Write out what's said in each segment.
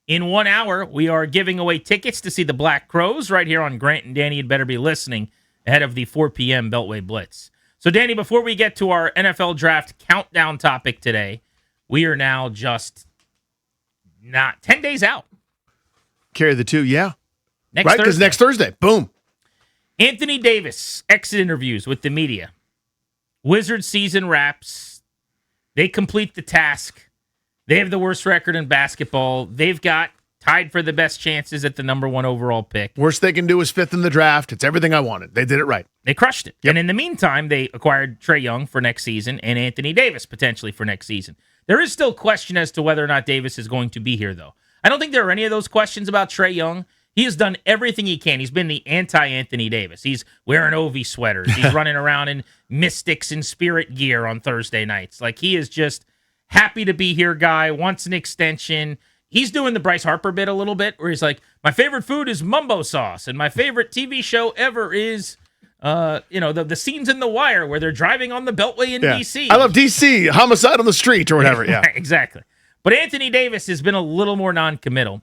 In 1 hour, we are giving away tickets to see the Black Crows right here on Grant and Danny. You'd better be listening ahead of the 4 p.m. Beltway Blitz. So, Danny, before we get to our NFL draft countdown topic today, we are now just not 10 days out. Carry the two, yeah. Next right, because Thursday. next Thursday, boom. Anthony Davis, exit interviews with the media. Wizards season wraps. They complete the task. They have the worst record in basketball. They've got tied for the best chances at the number 1 overall pick. Worst they can do is 5th in the draft. It's everything I wanted. They did it right. They crushed it. Yep. And in the meantime, they acquired Trae Young for next season and Anthony Davis potentially for next season. There is still question as to whether or not Davis is going to be here, though. I don't think there are any of those questions about Trae Young. He has done everything he can. He's been the anti-Anthony Davis. He's wearing Ovi sweaters. He's running around in Mystics and Spirit gear on Thursday nights. Like, he is just happy to be here guy, wants an extension. He's doing the Bryce Harper bit a little bit, where he's like, my favorite food is mumbo sauce, and my favorite TV show ever is, the scenes in The Wire where they're driving on the Beltway in D.C. I love D.C., homicide on the street or whatever, yeah. Exactly. But Anthony Davis has been a little more non-committal.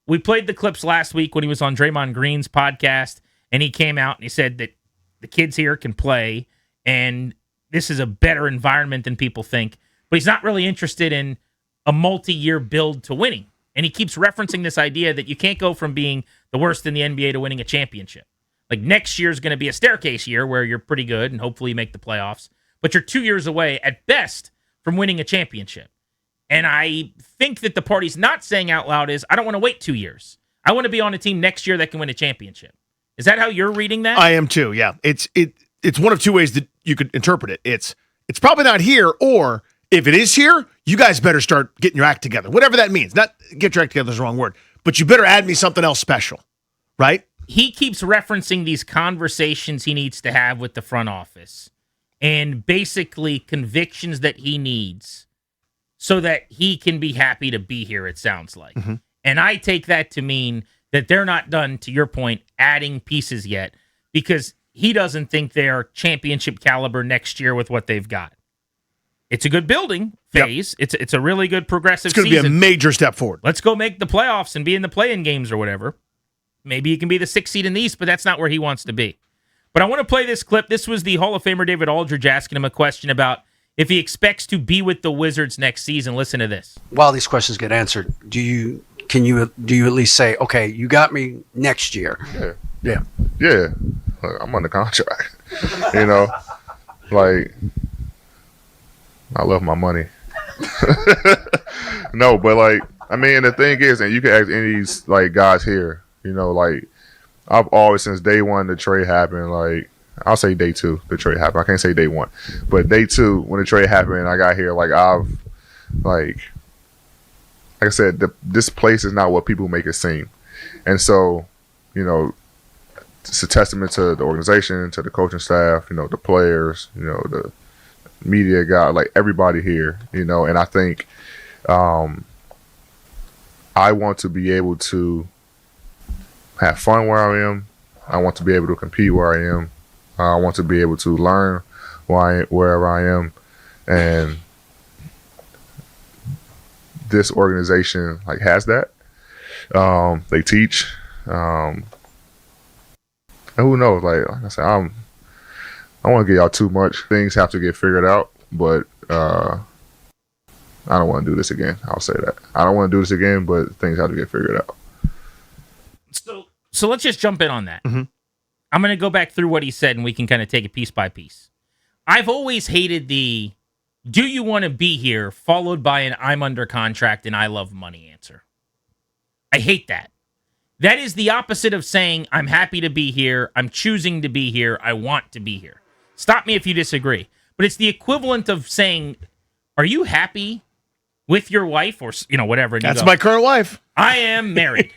We played the clips last week when he was on Draymond Green's podcast, and he came out and he said that the kids here can play, and this is a better environment than people think. But he's not really interested in a multi-year build to winning. And he keeps referencing this idea that you can't go from being the worst in the NBA to winning a championship. Like, next year is going to be a staircase year where you're pretty good and hopefully you make the playoffs. But you're 2 years away, at best, from winning a championship. And I think that the part he's not saying out loud is, I don't want to wait 2 years. I want to be on a team next year that can win a championship. Is that how you're reading that? I am too, yeah. It's one of two ways that you could interpret it. It's probably not here, or if it is here, you guys better start getting your act together. Whatever that means. Not get your act together is the wrong word. But you better add me something else special, right? He keeps referencing these conversations he needs to have with the front office and basically convictions that he needs so that he can be happy to be here, it sounds like. Mm-hmm. And I take that to mean that they're not done, to your point, adding pieces yet, because he doesn't think they're championship caliber next year with what they've got. It's a good building phase. Yep. It's a really good progressive season. It's going to be a major step forward. Let's go make the playoffs and be in the play-in games or whatever. Maybe he can be the 6th seed in the East, but that's not where he wants to be. But I want to play this clip. This was the Hall of Famer David Aldridge asking him a question about if he expects to be with the Wizards next season. Listen to this. While these questions get answered, do you at least say, okay, you got me next year? Yeah. I'm under contract. Like, I love my money. No, but like, I mean, the thing is, and you can ask any of these like guys here, like, I've always, since day one the trade happened, like, I'll say day 2 the trade happened. I can't say day 1, but day 2 when the trade happened, I got here, like, like I said, this place is not what people make it seem, and so, it's a testament to the organization, to the coaching staff, the players, the media guy, like everybody here, and I think I want to be able to have fun where I am. I want to be able to compete where I am. I want to be able to learn wherever I am, and this organization like has that. They teach, and who knows? Like I said, I don't want to get y'all too much. Things have to get figured out, but I don't want to do this again. I'll say that. I don't want to do this again, but things have to get figured out. So let's just jump in on that. Mm-hmm. I'm going to go back through what he said, and we can kind of take it piece by piece. I've always hated the "do you want to be here?" followed by an "I'm under contract and I love money" answer. I hate that. That is the opposite of saying I'm happy to be here, I'm choosing to be here, I want to be here. Stop me if you disagree. But it's the equivalent of saying, are you happy with your wife or whatever? And that's my current wife. I am married.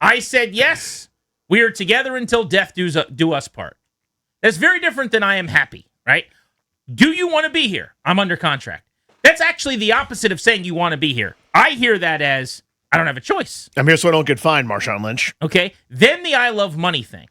I said yes. We are together until death do us part. That's very different than I am happy, right? Do you want to be here? I'm under contract. That's actually the opposite of saying you want to be here. I hear that as, I don't have a choice. I'm here so I don't get fined, Marshawn Lynch. Okay. Then the I love money thing.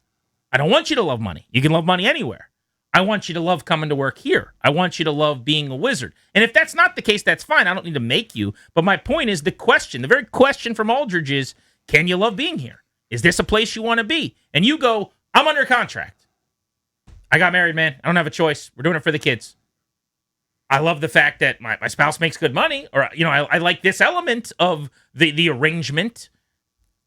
I don't want you to love money. You can love money anywhere. I want you to love coming to work here. I want you to love being a Wizard. And if that's not the case, that's fine. I don't need to make you. But my point is the very question from Aldridge is, can you love being here? Is this a place you want to be? And you go, I'm under contract. I got married, man. I don't have a choice. We're doing it for the kids. I love the fact that my spouse makes good money, or I like this element of the arrangement.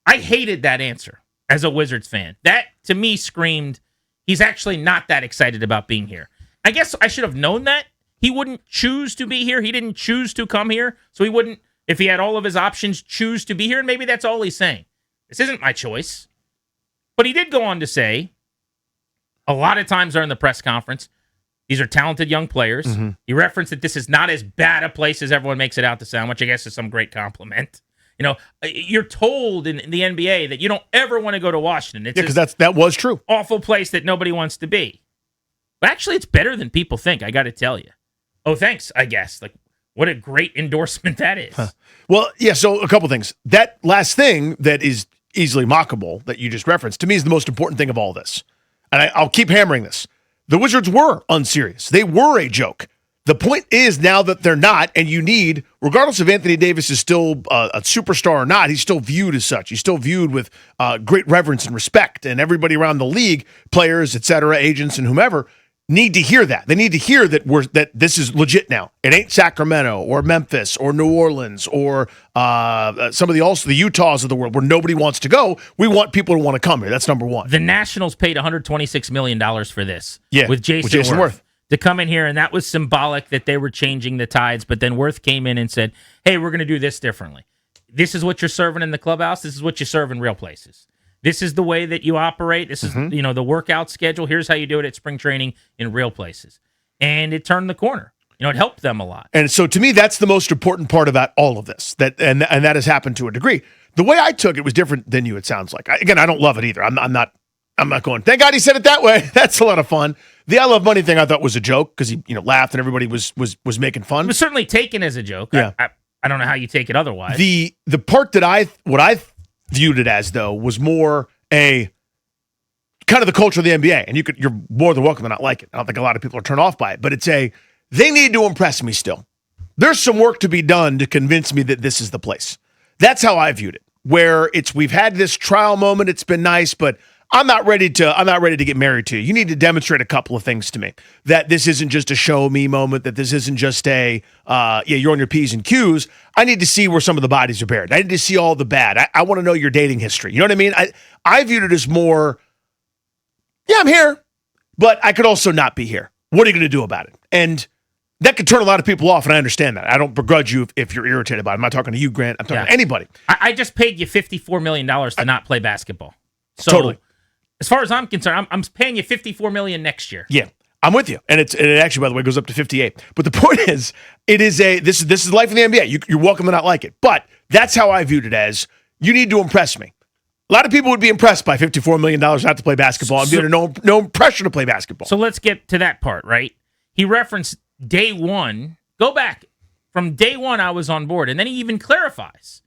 I hated that answer as a Wizards fan. That, to me, screamed, he's actually not that excited about being here. I guess I should have known that. He wouldn't choose to be here. He didn't choose to come here, so he wouldn't, if he had all of his options, choose to be here, and maybe that's all he's saying. This isn't my choice. But he did go on to say, a lot of times during the press conference, these are talented young players. Mm-hmm. He referenced that this is not as bad a place as everyone makes it out to sound, which I guess is some great compliment. You're told in the NBA that you don't ever want to go to Washington. It's because that was true. Awful place that nobody wants to be. But actually, it's better than people think, I got to tell you. Oh, thanks, I guess. Like, what a great endorsement that is. Huh. Well, yeah, so a couple things. That last thing that is easily mockable that you just referenced, to me, is the most important thing of all this. And I'll keep hammering this. The Wizards were unserious. They were a joke. The point is now that they're not, and you need, regardless if Anthony Davis is still a superstar or not, he's still viewed as such. He's still viewed with great reverence and respect, and everybody around the league, players, et cetera, agents, and whomever, need to hear that. They need to hear that this is legit now. It ain't Sacramento or Memphis or New Orleans or some of the Utahs of the world where nobody wants to go. We want people to want to come here. That's number one. The Nationals paid $126 million for this. Yeah, with Jason Worth. To come in here, and that was symbolic that they were changing the tides, but then Worth came in and said, hey, we're going to do this differently. This is what you're serving in the clubhouse. This is what you serve in real places. This is the way that you operate. This is the workout schedule. Here's how you do it at spring training in real places. And it turned the corner. It helped them a lot. And so to me, that's the most important part about all of this, and that has happened to a degree. The way I took it was different than you, it sounds like. I don't love it either. I'm not going, thank God he said it that way. That's a lot of fun. The I Love Money thing I thought was a joke because he laughed and everybody was making fun. It was certainly taken as a joke. Yeah. I don't know how you take it otherwise. The part that what I viewed it as, though, was more a kind of the culture of the NBA. And you're more than welcome to not like it. I don't think a lot of people are turned off by it. But it's they need to impress me still. There's some work to be done to convince me that this is the place. That's how I viewed it. Where we've had this trial moment. It's been nice, but I'm not ready to get married to you. You need to demonstrate a couple of things to me. That this isn't just a show me moment, that this isn't just you're on your P's and Q's. I need to see where some of the bodies are buried. I need to see all the bad. I want to know your dating history. You know what I mean? I viewed it as more, yeah, I'm here, but I could also not be here. What are you going to do about it? And that could turn a lot of people off, and I understand that. I don't begrudge you if you're irritated about it. I'm not talking to you, Grant. I'm talking to anybody. I just paid you $54 million to not play basketball. So, totally. As far as I'm concerned, I'm paying you $54 million next year. Yeah, I'm with you, and it actually, by the way, goes up to 58. But the point is, this is life in the NBA. You're welcome to not like it, but that's how I viewed it as. You need to impress me. A lot of people would be impressed by $54 million not to play basketball. I'm under no pressure to play basketball. So let's get to that part, right? He referenced day one. Go back from day one. I was on board, and then he even clarifies.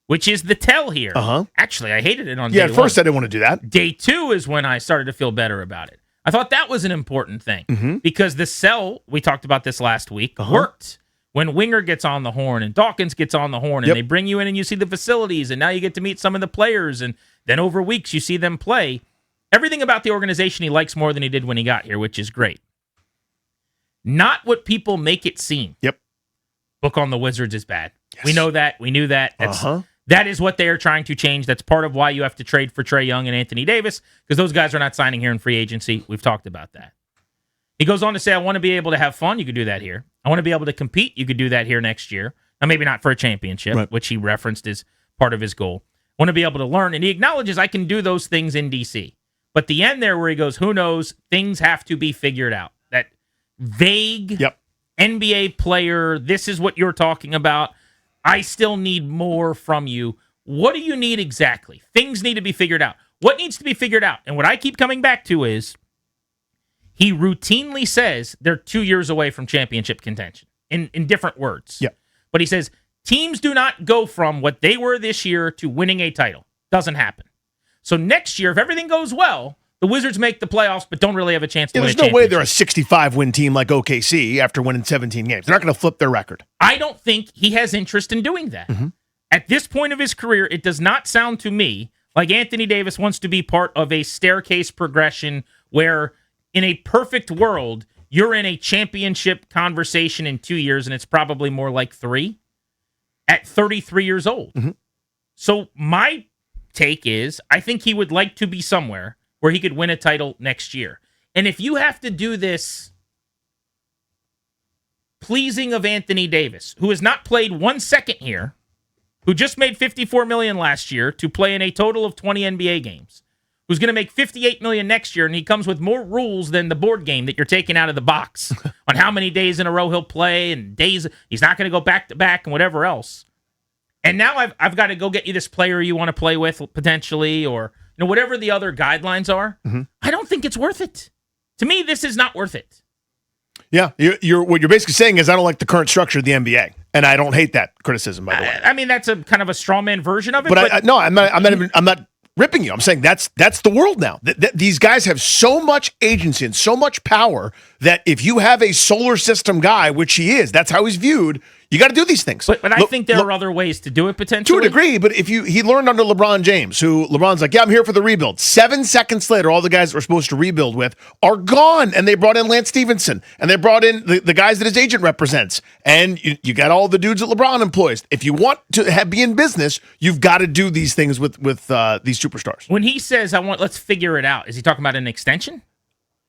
Which is the tell here. Actually, I hated it on day one. Yeah, at first I didn't want to do that. Day two is when I started to feel better about it. I thought that was an important thing because the sell, we talked about this last week, worked. When Winger gets on the horn and Dawkins gets on the horn and they bring you in and you see the facilities and now you get to meet some of the players and then over weeks you see them play. Everything about the organization he likes more than he did when he got here, which is great. Not what people make it seem. Yep. Book on the Wizards is bad. Yes. We know that. We knew that. That is what they are trying to change. That's part of why you have to trade for Trae Young and Anthony Davis, because those guys are not signing here in free agency. We've talked about that. He goes on to say, I want to be able to have fun. You could do that here. I want to be able to compete. You could do that here next year. Now, maybe not for a championship, which he referenced as part of his goal. I want to be able to learn. And he acknowledges I can do those things in D.C. But the end there where he goes, who knows? Things have to be figured out. That vague NBA player, this is what you're talking about. I still need more from you. What do you need exactly? Things need to be figured out. What needs to be figured out? And what I keep coming back to is he routinely says they're 2 years away from championship contention in different words. Yeah. But he says teams do not go from what they were this year to winning a title. Doesn't happen. So next year, if everything goes well, The Wizards make the playoffs, but don't really have a chance to win a There's no way they're a championship. 65-win team like OKC after winning 17 games. They're not going to flip their record. I don't think he has interest in doing that. At this point of his career, it does not sound to me like Anthony Davis wants to be part of a staircase progression where, in a perfect world, you're in a championship conversation in 2 years, and it's probably more like 3 at 33 years old. So my take is I think he would like to be somewhere where he could win a title next year. And if you have to do this pleasing of Anthony Davis, who has not played 1 second here, who just made $54 million last year to play in a total of 20 NBA games, who's going to make $58 million next year, and he comes with more rules than the board game that you're taking out of the box on how many days in a row he'll play and days he's not going to go back-to-back and whatever else. And now I've got to go get you this player you want to play with potentially, or whatever the other guidelines are. I don't think it's worth it. To me, this is not worth it. Yeah, you're what you're basically saying is I don't like the current structure of the NBA, and I don't hate that criticism. By the way, I mean that's a kind of a straw man version of it. But no, I'm not ripping you. I'm saying that's the world now. These guys have so much agency and so much power that if you have a solar system guy, which he is, that's how he's viewed. You got to do these things. But I think there are other ways to do it potentially. To a degree, but he learned under LeBron James, who LeBron's like, yeah, I'm here for the rebuild. 7 seconds later, all the guys that were supposed to rebuild with are gone, and they brought in Lance Stevenson, and they brought in the guys that his agent represents, and you got all the dudes that LeBron employs. If you want to be in business, you've got to do these things with these superstars. When he says, let's figure it out, is he talking about an extension?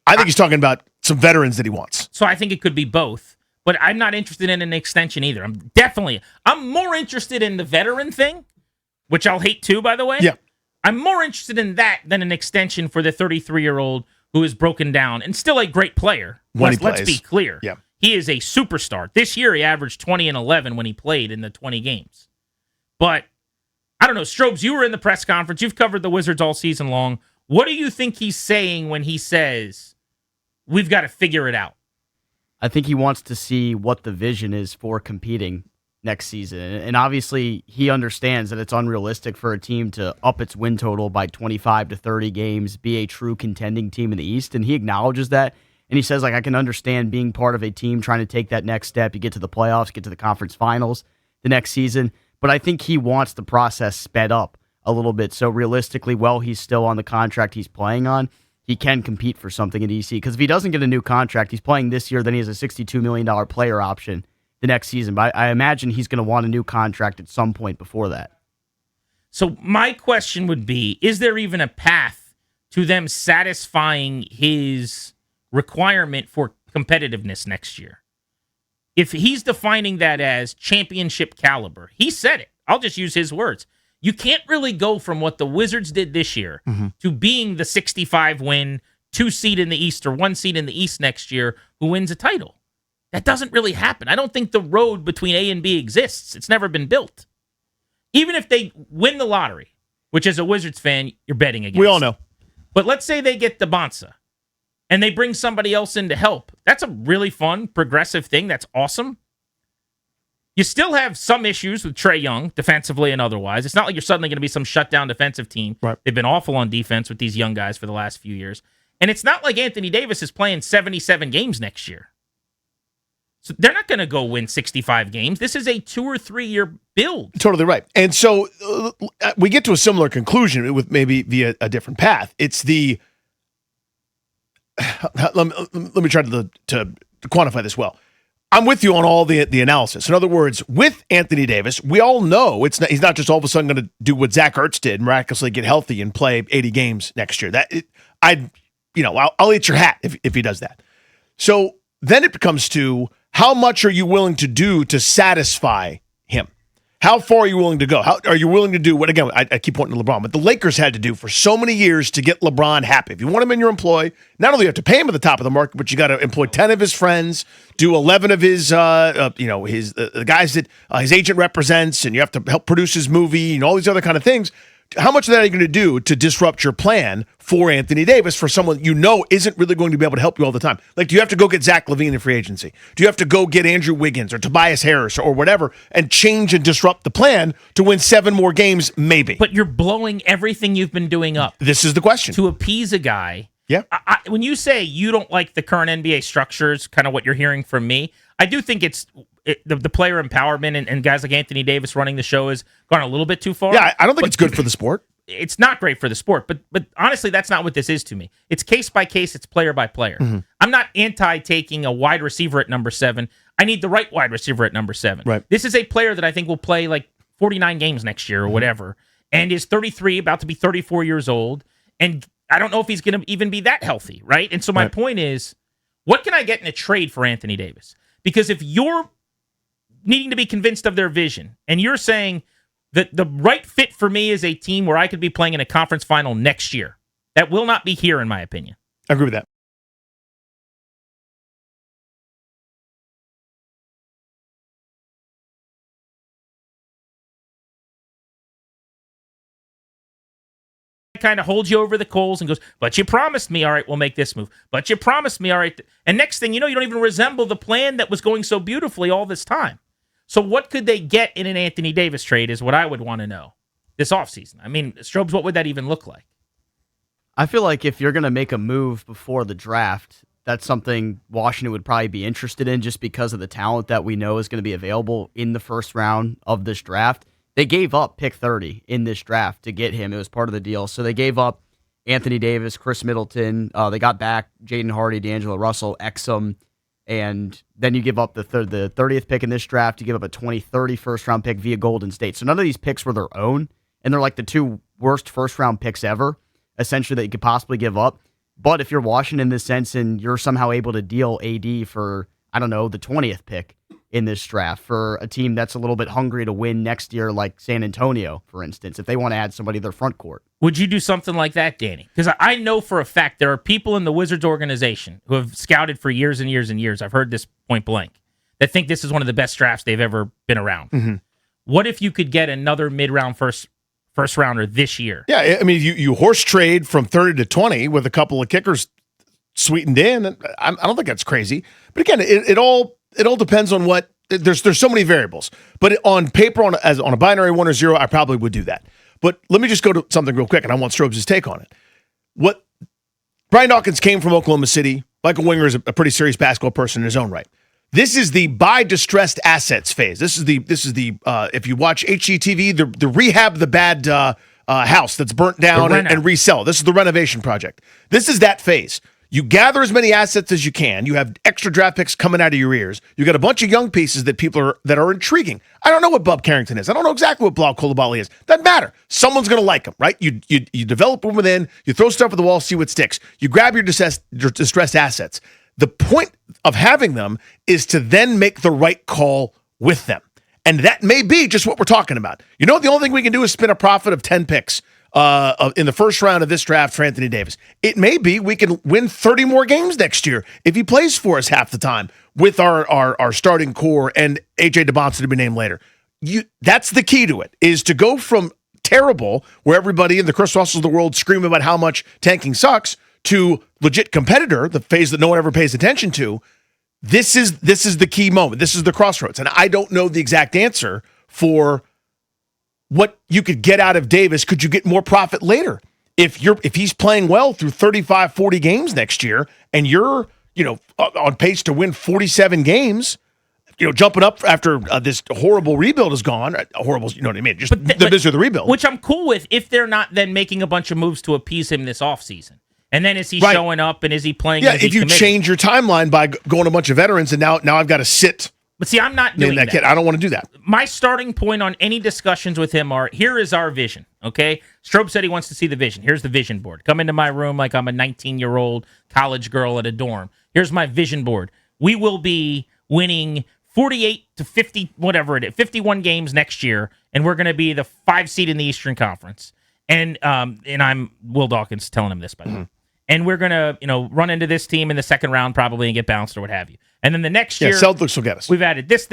I think he's talking about some veterans that he wants. So I think it could be both. But I'm not interested in an extension either. I'm more interested in the veteran thing, which I'll hate too, by the way. Yeah. I'm more interested in that than an extension for the 33-year-old who is broken down and still a great player. Let's be clear. Yeah. He is a superstar. This year he averaged 20 and 11 when he played in the 20 games. But I don't know, Strobes, you were in the press conference. You've covered the Wizards all season long. What do you think he's saying when he says, we've got to figure it out? I think he wants to see what the vision is for competing next season. And obviously, he understands that it's unrealistic for a team to up its win total by 25 to 30 games, be a true contending team in the East. And he acknowledges that. And he says, I can understand being part of a team trying to take that next step. You get to the playoffs, get to the conference finals the next season. But I think he wants the process sped up a little bit. So realistically, while he's still on the contract he's playing on, he can compete for something in DC. Because if he doesn't get a new contract, he's playing this year, then he has a $62 million player option the next season. But I imagine he's going to want a new contract at some point before that. So my question would be, is there even a path to them satisfying his requirement for competitiveness next year? If he's defining that as championship caliber, he said it. I'll just use his words. You can't really go from what the Wizards did this year to being the 65-win 2 seed in the East or 1 seed in the East next year who wins a title. That doesn't really happen. I don't think the road between A and B exists. It's never been built. Even if they win the lottery, which as a Wizards fan, you're betting against. We all know. But let's say they get DeBonsa and they bring somebody else in to help. That's a really fun, progressive thing. That's awesome. You still have some issues with Trae Young, defensively and otherwise. It's not like you're suddenly going to be some shutdown defensive team. Right. They've been awful on defense with these young guys for the last few years. And it's not like Anthony Davis is playing 77 games next year. So they're not going to go win 65 games. This is a 2 or 3 year build. Totally right. And so we get to a similar conclusion with maybe via a different path. It's the let me try to quantify this well. I'm with you on all the analysis. In other words, with Anthony Davis, we all know he's not just all of a sudden going to do what Zach Ertz did, miraculously get healthy and play 80 games next year. I'll eat your hat if he does that. So then it comes to how much are you willing to do to satisfy him? How far are you willing to go? How are you willing to do what, again, I keep pointing to LeBron, but the Lakers had to do for so many years to get LeBron happy. If you want him in your employ, not only do you have to pay him at the top of the market, but you got to employ 10 of his friends, do 11 of his, the guys that his agent represents, and you have to help produce his movie and all these other kind of things. how much of that are you going to do to disrupt your plan for Anthony Davis, for someone you know isn't really going to be able to help you all the time? Like, do you have to go get Zach LaVine in free agency? Do you have to go get Andrew Wiggins or Tobias Harris or whatever and change and disrupt the plan to win 7 more games? Maybe. But you're blowing everything you've been doing up. This is the question. To appease a guy. Yeah. When you say you don't like the current NBA structures, kind of what you're hearing from me, I do think the player empowerment and guys like Anthony Davis running the show has gone a little bit too far. Yeah, I don't think it's good for the sport. It's not great for the sport, but honestly, that's not what this is to me. It's case by case, it's player by player. Mm-hmm. I'm not anti taking a wide receiver at number 7. I need the right wide receiver at number 7. Right. This is a player that I think will play like 49 games next year or whatever, and is 33, about to be 34 years old, and I don't know if he's going to even be that healthy, right? And so my point is, what can I get in a trade for Anthony Davis? Because if you're needing to be convinced of their vision, and you're saying that the right fit for me is a team where I could be playing in a conference final next year, that will not be here, in my opinion. I agree with that. Kind of holds you over the coals and goes, but you promised me, all right, we'll make this move. But you promised me, all right. And next thing you know, you don't even resemble the plan that was going so beautifully all this time. So what could they get in an Anthony Davis trade is what I would want to know this offseason. I mean, Strobes, what would that even look like? I feel like if you're going to make a move before the draft, that's something Washington would probably be interested in just because of the talent that we know is going to be available in the first round of this draft. They gave up pick 30 in this draft to get him. It was part of the deal. So they gave up Anthony Davis, Chris Middleton. They got back Jaden Hardy, D'Angelo Russell, Exum, and then you give up the 30th pick in this draft. You give up a 2030 first-round pick via Golden State. So none of these picks were their own, and they're like the 2 worst first-round picks ever, essentially, that you could possibly give up. But if you're Washington in this sense and you're somehow able to deal AD for, I don't know, the 20th pick in this draft for a team that's a little bit hungry to win next year, like San Antonio, for instance, if they want to add somebody to their front court. Would you do something like that, Danny? Because I know for a fact there are people in the Wizards organization who have scouted for years and years and years, I've heard this point blank, that think this is one of the best drafts they've ever been around. Mm-hmm. What if you could get another mid-round first rounder this year? Yeah, I mean, you horse trade from 30 to 20 with a couple of kickers sweetened in. I don't think that's crazy. But again, it all depends on what there's so many variables. But on paper, on a binary 1 or 0, I probably would do that. But let me just go to something real quick, and I want Strobes' take on it. What Brian Dawkins came from Oklahoma City. Michael Winger is a pretty serious basketball person in his own right. This is the buy distressed assets phase. This is the if you watch HGTV, the rehab the bad house that's burnt down and resell. This is the renovation project. This is that phase. You gather as many assets as you can. You have extra draft picks coming out of your ears. You got a bunch of young pieces that are intriguing. I don't know what Bub Carrington is. I don't know exactly what Blau Coulibaly is. Doesn't matter. Someone's going to like him, right? You develop them within. You throw stuff at the wall, see what sticks. You grab your distressed assets. The point of having them is to then make the right call with them. And that may be just what we're talking about. You know, the only thing we can do is spin a profit of 10 picks in the first round of this draft for Anthony Davis. It may be we can win 30 more games next year if he plays for us half the time with our starting core and A.J. DeBonson to be named later. That's the key to it, is to go from terrible, where everybody in the Chris Russells of the world scream about how much tanking sucks, to legit competitor, the phase that no one ever pays attention to. This is the key moment. This is the crossroads. And I don't know the exact answer for what you could get out of Davis. Could you get more profit later? If he's playing well through 35, 40 games next year, and you're, on pace to win 47 games, jumping up after this horrible rebuild is gone. Horrible, you know what I mean? Just the misery of the rebuild. Which I'm cool with if they're not then making a bunch of moves to appease him this offseason. And then is he showing up and is he playing? Yeah, if you change your timeline by going a bunch of veterans and now I've got to sit. But see, I'm not doing that. Kid. I don't want to do that. My starting point on any discussions with him here is our vision, okay? Strobe said he wants to see the vision. Here's the vision board. Come into my room like I'm a 19-year-old college girl at a dorm. Here's my vision board. We will be winning 48 to 50, whatever it is, 51 games next year, and we're going to be the 5 seed in the Eastern Conference. And I'm Will Dawkins telling him this, by the way. And we're going to, run into this team in the second round probably and get bounced or what have you. And then the next year, Celtics will get us. We've added this,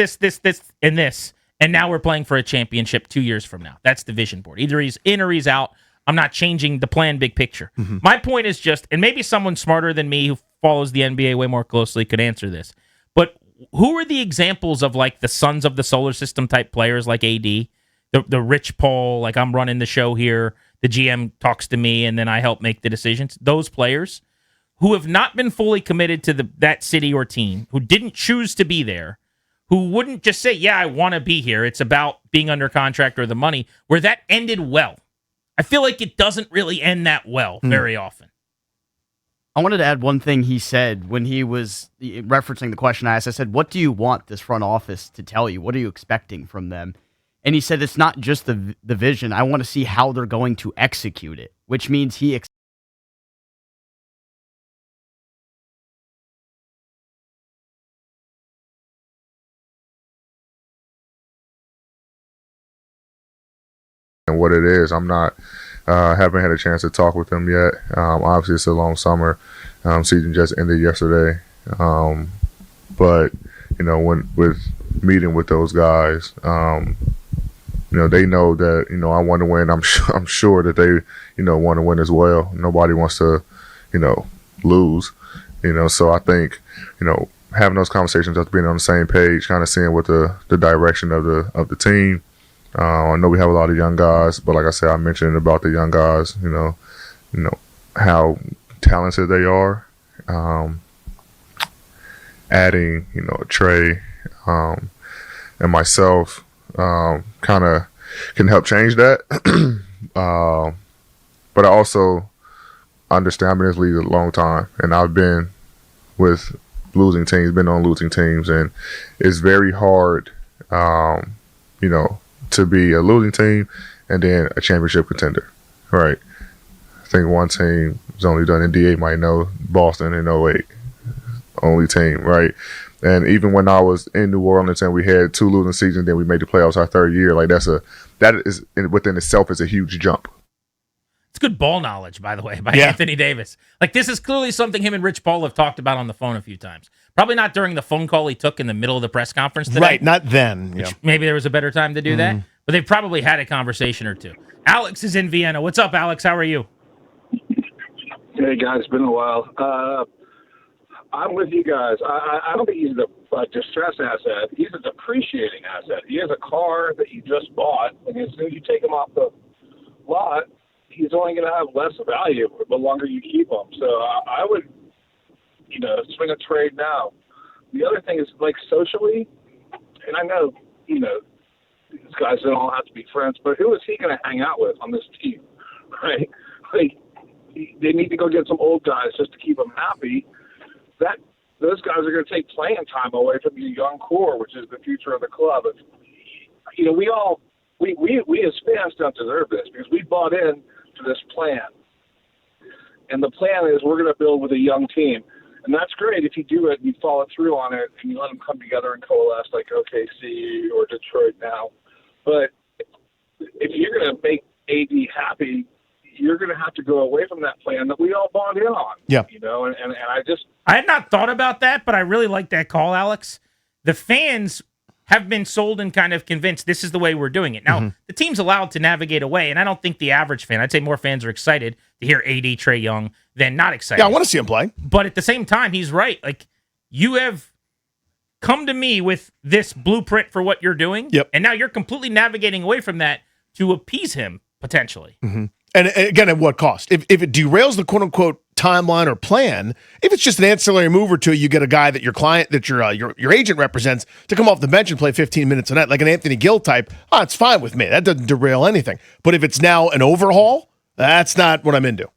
and this. And now we're playing for a championship 2 years from now. That's the vision board. Either he's in or he's out. I'm not changing the plan big picture. My point is just, and maybe someone smarter than me who follows the NBA way more closely could answer this, but who are the examples of like the sons of the solar system type players like AD, the Rich Paul, like I'm running the show here, the GM talks to me, and then I help make the decisions? Those players who have not been fully committed to that city or team, who didn't choose to be there, who wouldn't just say, yeah, I want to be here. It's about being under contract or the money, where that ended well. I feel like it doesn't really end that well very often. I wanted to add one thing he said when he was referencing the question I asked. I said, what do you want this front office to tell you? What are you expecting from them? And he said, it's not just the vision. I want to see how they're going to execute it, which means he and what it is. I'm not haven't had a chance to talk with them yet. Obviously, it's a long summer. Season just ended yesterday. But when with meeting with those guys, they know that I want to win. I'm sure that they want to win as well. Nobody wants to lose. So I think having those conversations, just being on the same page, kind of seeing what the direction of the team. I know we have a lot of young guys, but like I said, I mentioned about the young guys, how talented they are. Adding, Trey and myself kind of can help change that. But I also understand I've been in this league a long time, and I've been with losing teams, been on losing teams, and it's very hard, to be a losing team and then a championship contender, right? I think one team is only done, and DA might know, Boston in '08, only team, right? And even when I was in New Orleans and we had 2 losing seasons, then we made the playoffs our 3rd year, like that is within itself is a huge jump. It's good ball knowledge, by the way, by Anthony Davis. Like, this is clearly something him and Rich Paul have talked about on the phone a few times. Probably not during the phone call he took in the middle of the press conference today. Right, not then. Which maybe there was a better time to do that. But they've probably had a conversation or two. Alex is in Vienna. What's up, Alex? How are you? Hey, guys. It's been a while. I'm with you guys. I don't think he's a distressed asset. He's a depreciating asset. He has a car that you just bought, and as soon as you take him off the lot, he's only going to have less value the longer you keep him. So I would, swing a trade now. The other thing is, like, socially, and I know, these guys don't all have to be friends, but who is he going to hang out with on this team, right? Like, they need to go get some old guys just to keep them happy. Those guys are going to take playing time away from the young core, which is the future of the club. We as fans don't deserve this because we bought in to this plan. And the plan is we're going to build with a young team. And that's great if you do it and you follow through on it and you let them come together and coalesce like OKC or Detroit now. But if you're going to make AD happy, you're going to have to go away from that plan that we all bought in on. Yeah. And I had not thought about that, but I really like that call, Alex. The fans have been sold and kind of convinced this is the way we're doing it. Now, the team's allowed to navigate away, and I don't think the average fan, I'd say more fans are excited to hear AD Trae Young than not excited. Yeah, I want to see him play. But at the same time, he's right. Like, you have come to me with this blueprint for what you're doing, and now you're completely navigating away from that to appease him, potentially. And again, at what cost? If it derails the quote-unquote timeline or plan, if it's just an ancillary move or two, you get a guy that your client, that your agent represents to come off the bench and play 15 minutes a night, like an Anthony Gill type, it's fine with me. That doesn't derail anything. But if it's now an overhaul, that's not what I'm into.